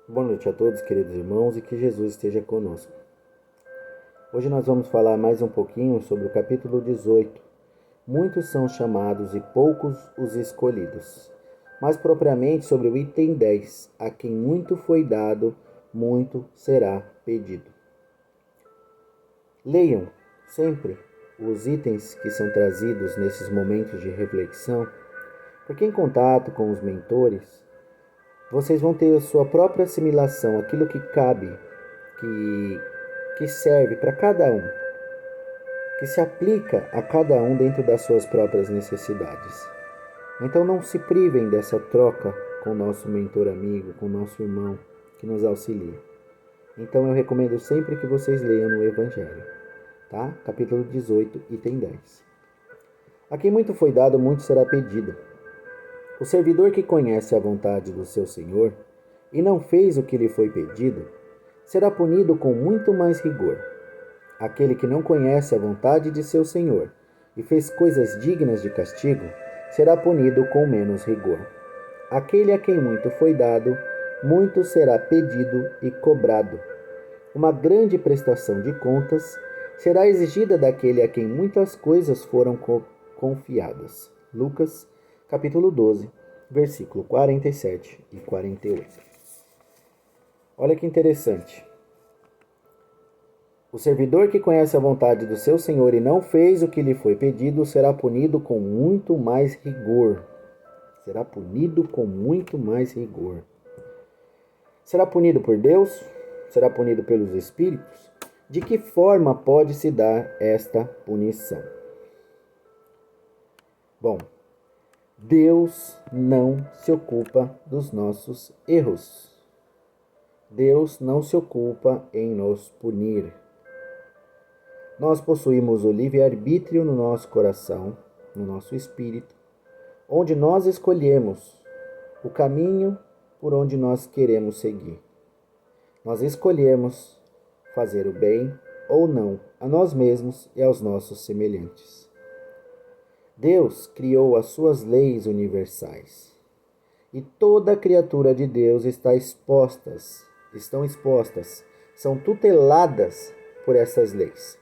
Boa noite a todos, queridos irmãos, e que Jesus esteja conosco. Hoje nós vamos falar mais um pouquinho sobre o capítulo 18. Muitos são chamados e poucos os escolhidos. Mais propriamente sobre o item 10. A quem muito foi dado, muito será pedido. Leiam sempre os itens que são trazidos nesses momentos de reflexão, porque em contato com os mentores, vocês vão ter a sua própria assimilação, aquilo que cabe, que serve para cada um, que se aplica a cada um dentro das suas próprias necessidades. Então não se privem dessa troca com o nosso mentor amigo, com o nosso irmão que nos auxilia. Então eu recomendo sempre que vocês leiam no Evangelho, tá? Capítulo 18, item 10. A quem muito foi dado, muito será pedido. O servidor que conhece a vontade do seu Senhor e não fez o que lhe foi pedido, será punido com muito mais rigor. Aquele que não conhece a vontade de seu Senhor e fez coisas dignas de castigo, será punido com menos rigor. Aquele a quem muito foi dado, muito será pedido e cobrado. Uma grande prestação de contas será exigida daquele a quem muitas coisas foram confiadas. Lucas, capítulo 12, versículo 47 e 48. Olha que interessante. O servidor que conhece a vontade do seu Senhor e não fez o que lhe foi pedido será punido com muito mais rigor. Será punido com muito mais rigor. Será punido por Deus? Será punido pelos Espíritos? De que forma pode se dar esta punição? Bom, Deus não se ocupa dos nossos erros. Deus não se ocupa em nos punir. Nós possuímos o livre-arbítrio no nosso coração, no nosso espírito, onde nós escolhemos o caminho por onde nós queremos seguir. Nós escolhemos fazer o bem ou não a nós mesmos e aos nossos semelhantes. Deus criou as suas leis universais e toda criatura de Deus estão expostas, são tuteladas por essas leis.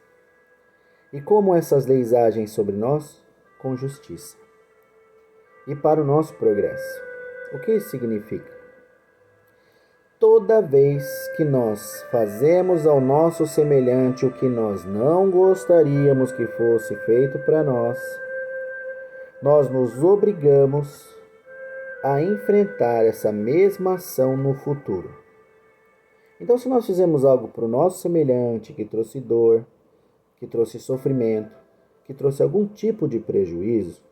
E como essas leis agem sobre nós? Com justiça. E para o nosso progresso. O que isso significa? Toda vez que nós fazemos ao nosso semelhante o que nós não gostaríamos que fosse feito para nós, nós nos obrigamos a enfrentar essa mesma ação no futuro. Então, se nós fizemos algo para o nosso semelhante que trouxe dor, que trouxe sofrimento, que trouxe algum tipo de prejuízo,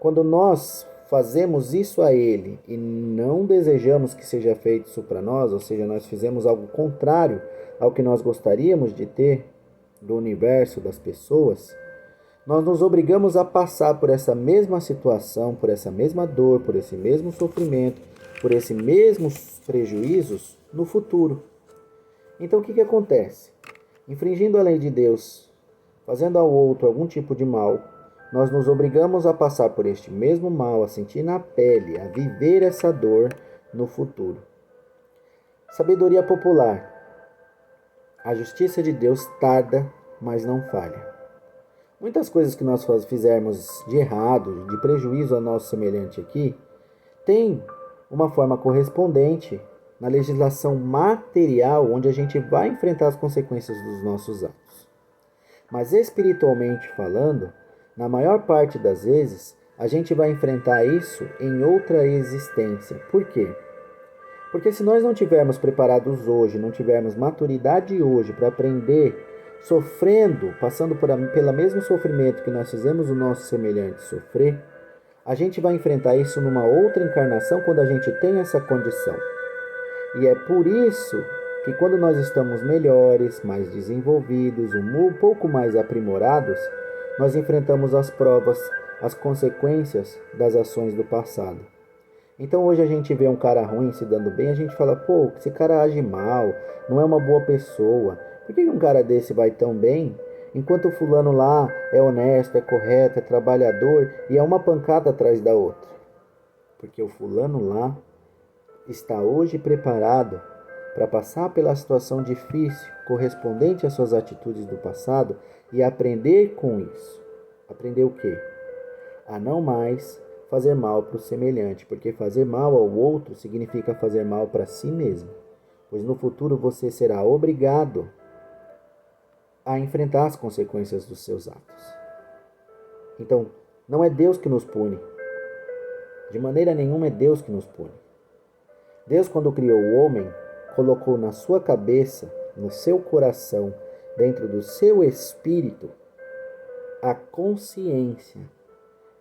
quando nós fazemos isso a ele e não desejamos que seja feito isso para nós, ou seja, nós fizemos algo contrário ao que nós gostaríamos de ter do universo, das pessoas, nós nos obrigamos a passar por essa mesma situação, por essa mesma dor, por esse mesmo sofrimento, por esses mesmos prejuízos no futuro. Então o que acontece? Infringindo a lei de Deus, fazendo ao outro algum tipo de mal, nós nos obrigamos a passar por este mesmo mal, a sentir na pele, a viver essa dor no futuro. Sabedoria popular. A justiça de Deus tarda, mas não falha. Muitas coisas que nós fizermos de errado, de prejuízo ao nosso semelhante aqui, tem uma forma correspondente na legislação material, onde a gente vai enfrentar as consequências dos nossos atos. Mas espiritualmente falando, na maior parte das vezes, a gente vai enfrentar isso em outra existência. Por quê? Porque se nós não tivermos preparados hoje, não tivermos maturidade hoje para aprender, sofrendo, passando pelo mesmo sofrimento que nós fizemos o nosso semelhante sofrer, a gente vai enfrentar isso numa outra encarnação quando a gente tem essa condição. E é por isso que quando nós estamos melhores, mais desenvolvidos, um pouco mais aprimorados, nós enfrentamos as provas, as consequências das ações do passado. Então hoje a gente vê um cara ruim se dando bem, a gente fala, pô, esse cara age mal, não é uma boa pessoa. Por que um cara desse vai tão bem, enquanto o fulano lá é honesto, é correto, é trabalhador e é uma pancada atrás da outra? Porque o fulano lá está hoje preparado para passar pela situação difícil correspondente às suas atitudes do passado e aprender com isso? Aprender o quê? A não mais fazer mal para o semelhante, porque fazer mal ao outro significa fazer mal para si mesmo, pois no futuro você será obrigado a enfrentar as consequências dos seus atos. Então, não é Deus que nos pune. De maneira nenhuma é Deus que nos pune. Deus, quando criou o homem, colocou na sua cabeça, no seu coração, dentro do seu espírito, a consciência.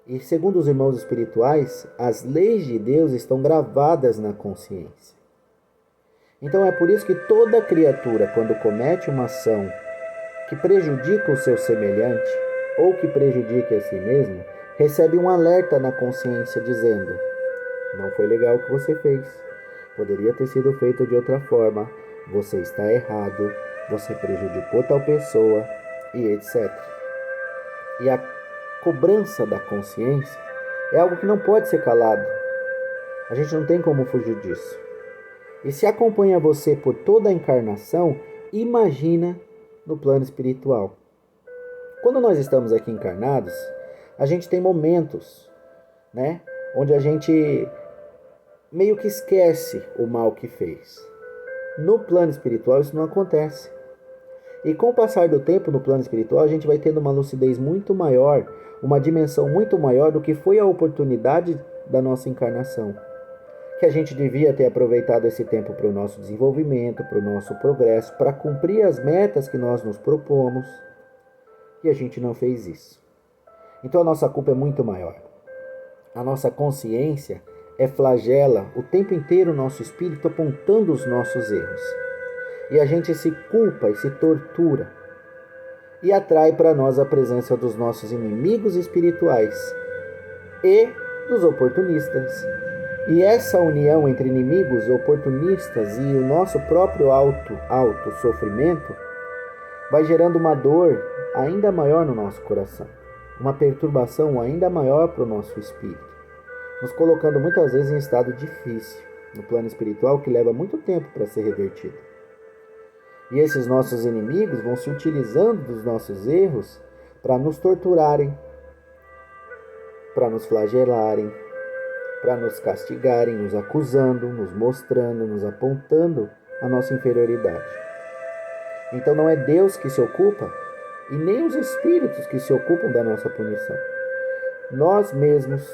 E segundo os irmãos espirituais, as leis de Deus estão gravadas na consciência. Então é por isso que toda criatura, quando comete uma ação que prejudica o seu semelhante ou que prejudique a si mesmo, recebe um alerta na consciência dizendo: não foi legal o que você fez, poderia ter sido feito de outra forma, você está errado, você prejudicou tal pessoa e etc. E a cobrança da consciência é algo que não pode ser calado. A gente não tem como fugir disso. E se acompanha você por toda a encarnação, imagina no plano espiritual. Quando nós estamos aqui encarnados, a gente tem momentos, né, onde a gente meio que esquece o mal que fez. No plano espiritual isso não acontece. E com o passar do tempo no plano espiritual, a gente vai tendo uma lucidez muito maior, uma dimensão muito maior do que foi a oportunidade da nossa encarnação. Que a gente devia ter aproveitado esse tempo para o nosso desenvolvimento, para o nosso progresso, para cumprir as metas que nós nos propomos. E a gente não fez isso. Então a nossa culpa é muito maior. A nossa consciência flagela o tempo inteiro o nosso espírito apontando os nossos erros. E a gente se culpa e se tortura. E atrai para nós a presença dos nossos inimigos espirituais e dos oportunistas. E essa união entre inimigos, oportunistas e o nosso próprio auto sofrimento vai gerando uma dor ainda maior no nosso coração, uma perturbação ainda maior para o nosso espírito, nos colocando muitas vezes em estado difícil no plano espiritual que leva muito tempo para ser revertido. E esses nossos inimigos vão se utilizando dos nossos erros para nos torturarem, para nos flagelarem, para nos castigarem, nos acusando, nos mostrando, nos apontando a nossa inferioridade. Então não é Deus que se ocupa e nem os espíritos que se ocupam da nossa punição. Nós mesmos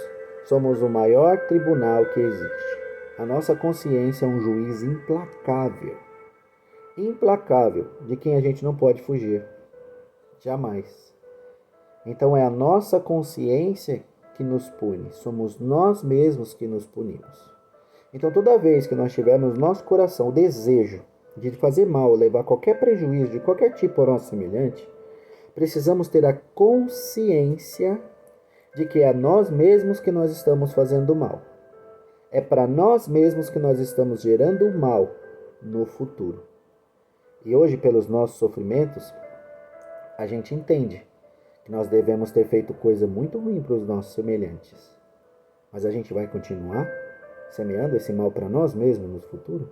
somos o maior tribunal que existe. A nossa consciência é um juiz implacável. Implacável, de quem a gente não pode fugir. Jamais. Então é a nossa consciência que nos pune. Somos nós mesmos que nos punimos. Então toda vez que nós tivermos no nosso coração o desejo de fazer mal, levar qualquer prejuízo de qualquer tipo ao nosso semelhante, precisamos ter a consciência de que é a nós mesmos que nós estamos fazendo mal. É para nós mesmos que nós estamos gerando o mal no futuro. E hoje, pelos nossos sofrimentos, a gente entende que nós devemos ter feito coisa muito ruim para os nossos semelhantes. Mas a gente vai continuar semeando esse mal para nós mesmos no futuro?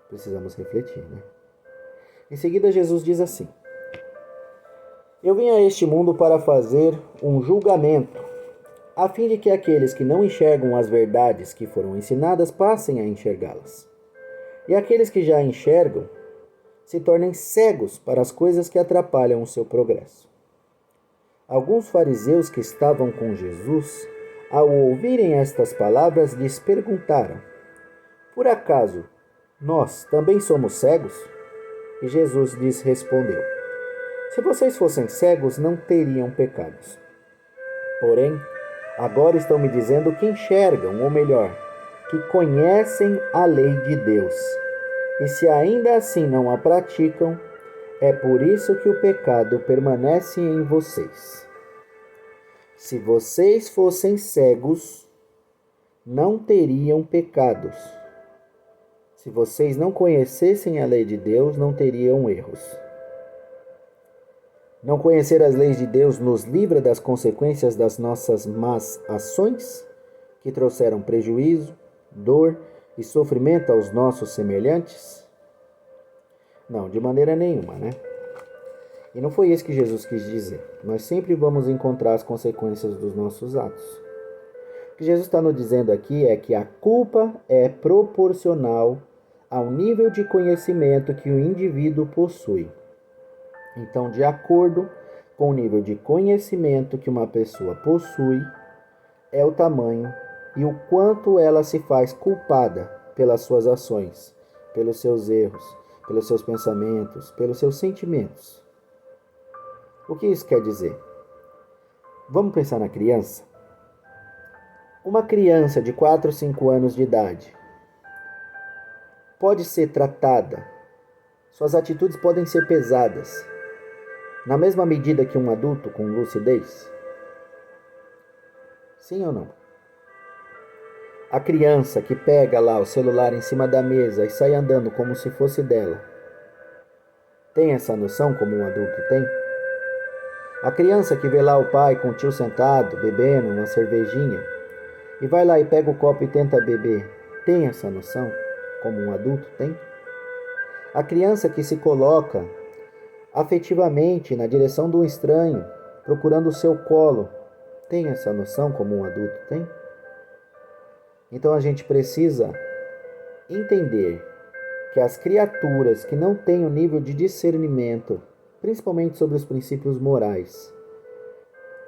Precisamos refletir, né? Em seguida, Jesus diz assim: eu vim a este mundo para fazer um julgamento, a fim de que aqueles que não enxergam as verdades que foram ensinadas passem a enxergá-las. E aqueles que já enxergam se tornem cegos para as coisas que atrapalham o seu progresso. Alguns fariseus que estavam com Jesus, ao ouvirem estas palavras, lhes perguntaram: por acaso nós também somos cegos? E Jesus lhes respondeu: se vocês fossem cegos, não teriam pecados. Porém, agora estão me dizendo que enxergam, ou melhor, que conhecem a lei de Deus. E se ainda assim não a praticam, é por isso que o pecado permanece em vocês. Se vocês fossem cegos, não teriam pecados. Se vocês não conhecessem a lei de Deus, não teriam erros. Não conhecer as leis de Deus nos livra das consequências das nossas más ações, que trouxeram prejuízo, dor e sofrimento aos nossos semelhantes? Não, de maneira nenhuma, né? E não foi isso que Jesus quis dizer. Nós sempre vamos encontrar as consequências dos nossos atos. O que Jesus está nos dizendo aqui é que a culpa é proporcional ao nível de conhecimento que o indivíduo possui. Então, de acordo com o nível de conhecimento que uma pessoa possui, é o tamanho e o quanto ela se faz culpada pelas suas ações, pelos seus erros, pelos seus pensamentos, pelos seus sentimentos. O que isso quer dizer? Vamos pensar na criança? Uma criança de 4 ou 5 anos de idade pode ser tratada, suas atitudes podem ser pesadas, na mesma medida que um adulto com lucidez? Sim ou não? A criança que pega lá o celular em cima da mesa e sai andando como se fosse dela, tem essa noção como um adulto tem? A criança que vê lá o pai com o tio sentado, bebendo uma cervejinha, e vai lá e pega o copo e tenta beber, tem essa noção como um adulto tem? A criança que se coloca afetivamente na direção de um estranho, procurando o seu colo, tem essa noção como um adulto tem? Então a gente precisa entender que as criaturas que não têm o nível de discernimento, principalmente sobre os princípios morais,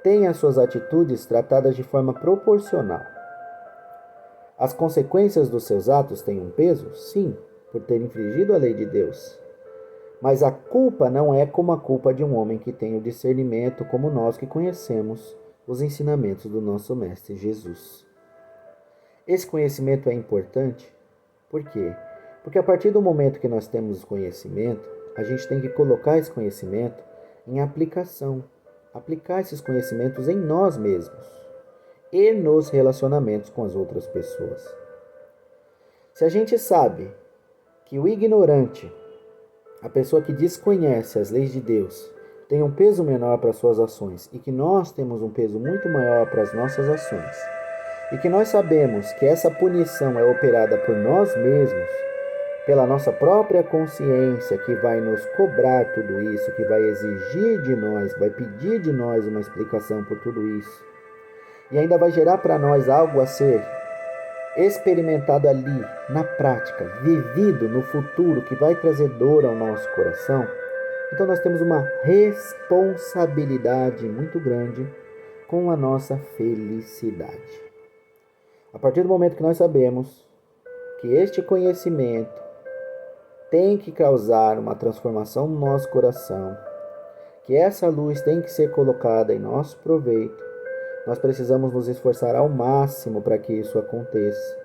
têm as suas atitudes tratadas de forma proporcional. As consequências dos seus atos têm um peso? Sim, por ter infringido a lei de Deus. Mas a culpa não é como a culpa de um homem que tem o discernimento como nós que conhecemos os ensinamentos do nosso Mestre Jesus. Esse conhecimento é importante, por quê? Porque a partir do momento que nós temos o conhecimento, a gente tem que colocar esse conhecimento em aplicação, aplicar esses conhecimentos em nós mesmos e nos relacionamentos com as outras pessoas. Se a gente sabe que o ignorante, a pessoa que desconhece as leis de Deus, tem um peso menor para suas ações e que nós temos um peso muito maior para as nossas ações, e que nós sabemos que essa punição é operada por nós mesmos, pela nossa própria consciência que vai nos cobrar tudo isso, que vai exigir de nós, vai pedir de nós uma explicação por tudo isso, e ainda vai gerar para nós algo a ser experimentado ali, na prática, vivido no futuro, que vai trazer dor ao nosso coração. Então nós temos uma responsabilidade muito grande com a nossa felicidade. A partir do momento que nós sabemos que este conhecimento tem que causar uma transformação no nosso coração, que essa luz tem que ser colocada em nosso proveito, nós precisamos nos esforçar ao máximo para que isso aconteça,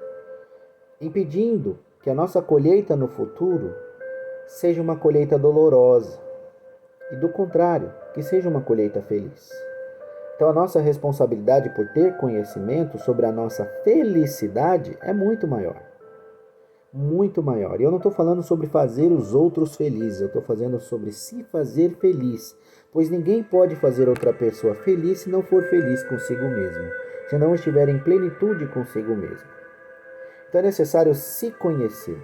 impedindo que a nossa colheita no futuro seja uma colheita dolorosa e, do contrário, que seja uma colheita feliz. Então a nossa responsabilidade por ter conhecimento sobre a nossa felicidade é muito maior. Muito maior. E eu não estou falando sobre fazer os outros felizes, eu estou falando sobre se fazer feliz. Pois ninguém pode fazer outra pessoa feliz se não for feliz consigo mesmo, se não estiver em plenitude consigo mesmo. Então é necessário se conhecer,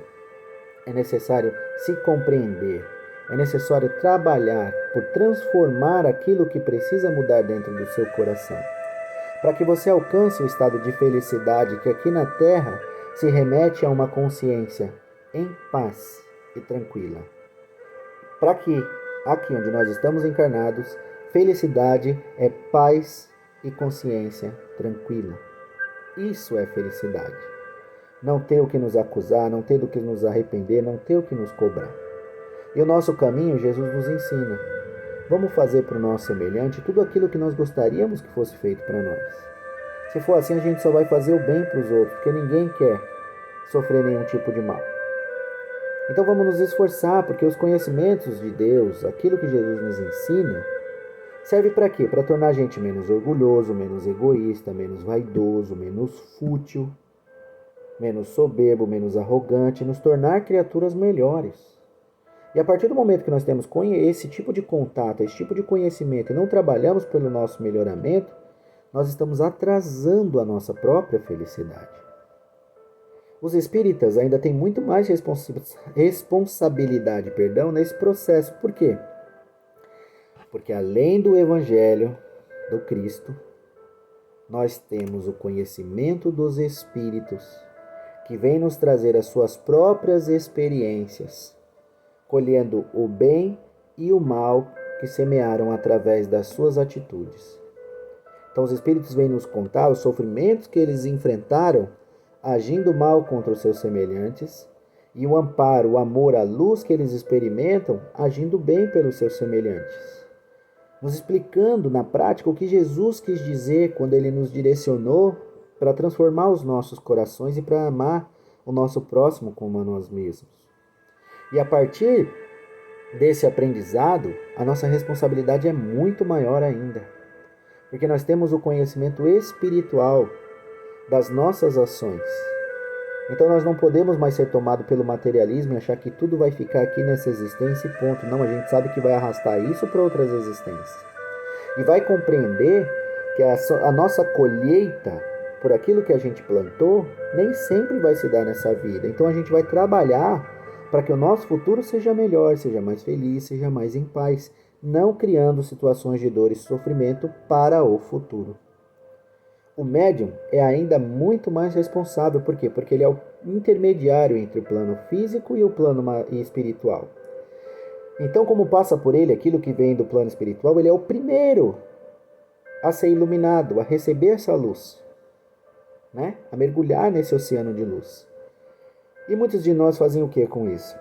é necessário se compreender, é necessário trabalhar por transformar aquilo que precisa mudar dentro do seu coração, para que você alcance o estado de felicidade que aqui na Terra se remete a uma consciência em paz e tranquila. Para que aqui onde nós estamos encarnados, felicidade é paz e consciência tranquila. Isso é felicidade. Não ter o que nos acusar, não ter do que nos arrepender, não ter o que nos cobrar. E o nosso caminho, Jesus nos ensina. Vamos fazer para o nosso semelhante tudo aquilo que nós gostaríamos que fosse feito para nós. Se for assim, a gente só vai fazer o bem para os outros, porque ninguém quer sofrer nenhum tipo de mal. Então vamos nos esforçar, porque os conhecimentos de Deus, aquilo que Jesus nos ensina, serve para quê? Para tornar a gente menos orgulhoso, menos egoísta, menos vaidoso, menos fútil, menos soberbo, menos arrogante, nos tornar criaturas melhores. E a partir do momento que nós temos esse tipo de contato, esse tipo de conhecimento e não trabalhamos pelo nosso melhoramento, nós estamos atrasando a nossa própria felicidade. Os espíritas ainda têm muito mais responsabilidade, nesse processo. Por quê? Porque além do Evangelho do Cristo, nós temos o conhecimento dos Espíritos, que vem nos trazer as suas próprias experiências, colhendo o bem e o mal que semearam através das suas atitudes. Então os Espíritos vêm nos contar os sofrimentos que eles enfrentaram agindo mal contra os seus semelhantes, e o amparo, o amor, a luz que eles experimentam agindo bem pelos seus semelhantes. Nos explicando na prática o que Jesus quis dizer quando ele nos direcionou para transformar os nossos corações e para amar o nosso próximo como a nós mesmos. E a partir desse aprendizado, a nossa responsabilidade é muito maior ainda, porque nós temos o conhecimento espiritual das nossas ações. Então nós não podemos mais ser tomados pelo materialismo e achar que tudo vai ficar aqui nessa existência e ponto. Não, a gente sabe que vai arrastar isso para outras existências. E vai compreender que a nossa colheita por aquilo que a gente plantou nem sempre vai se dar nessa vida. Então a gente vai trabalhar para que o nosso futuro seja melhor, seja mais feliz, seja mais em paz, não criando situações de dor e sofrimento para o futuro. O médium é ainda muito mais responsável. Por quê? Porque ele é o intermediário entre o plano físico e o plano espiritual. Então, como passa por ele aquilo que vem do plano espiritual, ele é o primeiro a ser iluminado, a receber essa luz, né? A mergulhar nesse oceano de luz. E muitos de nós fazem o que com isso?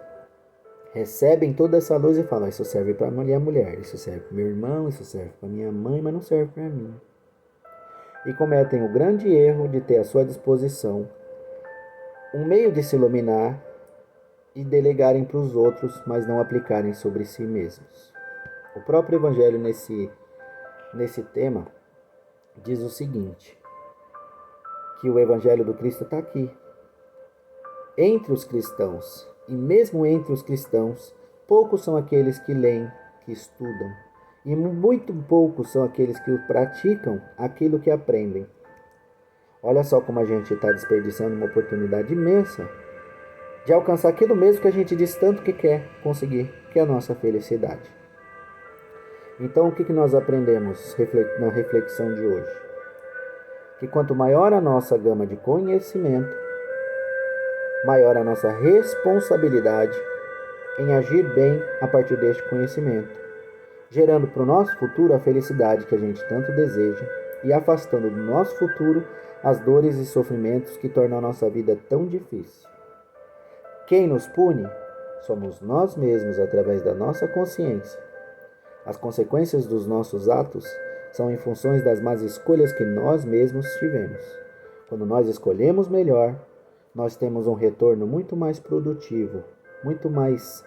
Recebem toda essa luz e falam: isso serve para minha mulher, isso serve para meu irmão, isso serve para minha mãe, mas não serve para mim. E cometem o grande erro de ter à sua disposição um meio de se iluminar e delegarem para os outros, mas não aplicarem sobre si mesmos. O próprio Evangelho nesse tema diz o seguinte, que o Evangelho do Cristo está aqui, entre os cristãos, e mesmo entre os cristãos, poucos são aqueles que leem, que estudam, e muito poucos são aqueles que praticam aquilo que aprendem. Olha só como a gente está desperdiçando uma oportunidade imensa de alcançar aquilo mesmo que a gente diz tanto que quer conseguir, que é a nossa felicidade. Então, o que nós aprendemos na reflexão de hoje? Que quanto maior a nossa gama de conhecimento, maior a nossa responsabilidade em agir bem a partir deste conhecimento, gerando para o nosso futuro a felicidade que a gente tanto deseja e afastando do nosso futuro as dores e sofrimentos que tornam a nossa vida tão difícil. Quem nos pune somos nós mesmos através da nossa consciência. As consequências dos nossos atos são em função das más escolhas que nós mesmos tivemos. Quando nós escolhemos melhor, nós temos um retorno muito mais produtivo, muito mais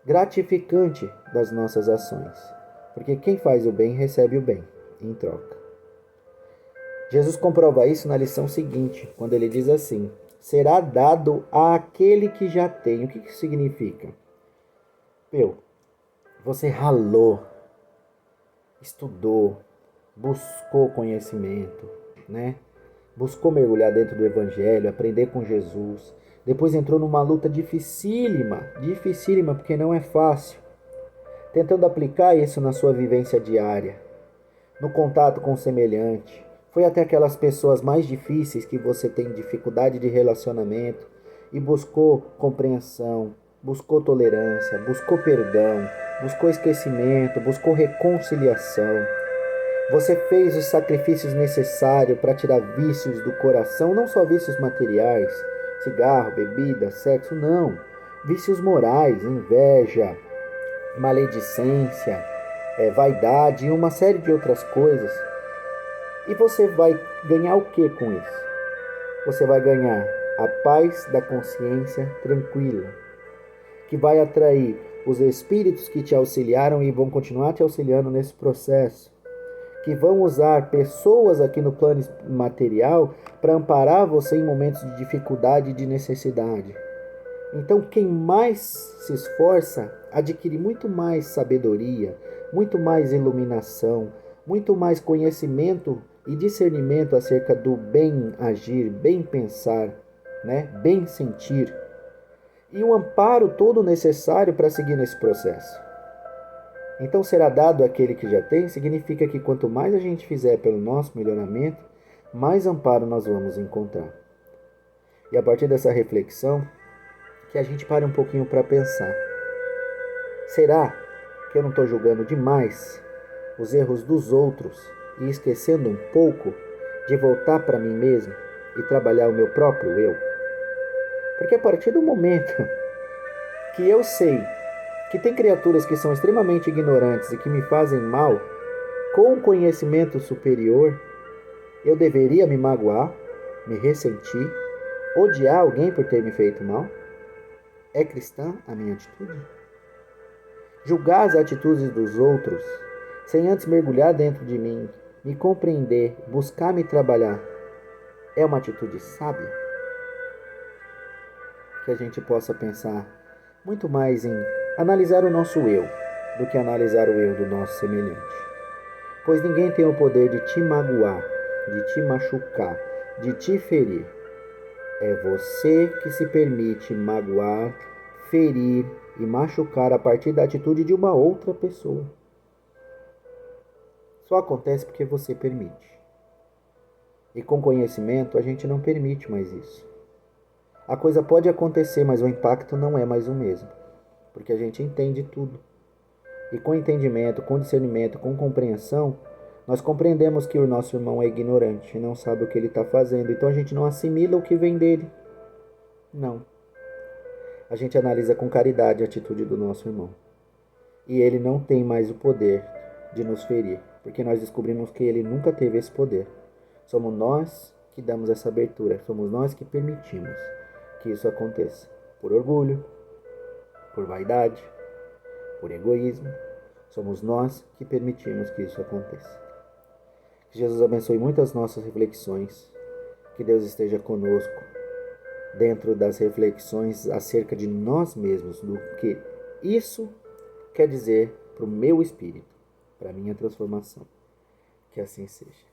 gratificante das nossas ações, porque quem faz o bem recebe o bem em troca. Jesus comprova isso na lição seguinte, quando ele diz assim: será dado àquele que já tem. O que isso significa? Você ralou, estudou, buscou conhecimento, né? Buscou mergulhar dentro do Evangelho, aprender com Jesus. Depois entrou numa luta dificílima, porque não é fácil. Tentando aplicar isso na sua vivência diária, no contato com o semelhante. Foi até aquelas pessoas mais difíceis que você tem dificuldade de relacionamento e buscou compreensão, buscou tolerância, buscou perdão, buscou esquecimento, buscou reconciliação. Você fez os sacrifícios necessários para tirar vícios do coração, não só vícios materiais, cigarro, bebida, sexo, não. Vícios morais, inveja, maledicência, vaidade e uma série de outras coisas. E você vai ganhar o que com isso? Você vai ganhar a paz da consciência tranquila, que vai atrair os espíritos que te auxiliaram e vão continuar te auxiliando nesse processo, que vão usar pessoas aqui no plano material para amparar você em momentos de dificuldade e de necessidade. Então, quem mais se esforça adquire muito mais sabedoria, muito mais iluminação, muito mais conhecimento e discernimento acerca do bem agir, bem pensar, bem sentir, e o amparo todo necessário para seguir nesse processo. Então, será dado àquele que já tem, significa que quanto mais a gente fizer pelo nosso melhoramento, mais amparo nós vamos encontrar. E a partir dessa reflexão, que a gente pare um pouquinho para pensar. Será que eu não estou julgando demais os erros dos outros e esquecendo um pouco de voltar para mim mesmo e trabalhar o meu próprio eu? Porque a partir do momento que eu sei que tem criaturas que são extremamente ignorantes e que me fazem mal, com um conhecimento superior, eu deveria me magoar, me ressentir, odiar alguém por ter me feito mal? É cristã a minha atitude? Julgar as atitudes dos outros, sem antes mergulhar dentro de mim, me compreender, buscar me trabalhar, é uma atitude sábia? Que a gente possa pensar muito mais em analisar o nosso eu do que analisar o eu do nosso semelhante. Pois ninguém tem o poder de te magoar, de te machucar, de te ferir. É você que se permite magoar, ferir e machucar a partir da atitude de uma outra pessoa. Só acontece porque você permite. E com conhecimento a gente não permite mais isso. A coisa pode acontecer, mas o impacto não é mais o mesmo. Porque a gente entende tudo. E com entendimento, com discernimento, com compreensão, nós compreendemos que o nosso irmão é ignorante, não sabe o que ele está fazendo. Então a gente não assimila o que vem dele. Não. A gente analisa com caridade a atitude do nosso irmão. E ele não tem mais o poder de nos ferir, porque nós descobrimos que ele nunca teve esse poder. Somos nós que damos essa abertura, somos nós que permitimos que isso aconteça. Por orgulho, por vaidade, por egoísmo. Somos nós que permitimos que isso aconteça. Que Jesus abençoe muitas nossas reflexões. Que Deus esteja conosco dentro das reflexões acerca de nós mesmos, do que isso quer dizer para o meu espírito, para a minha transformação. Que assim seja.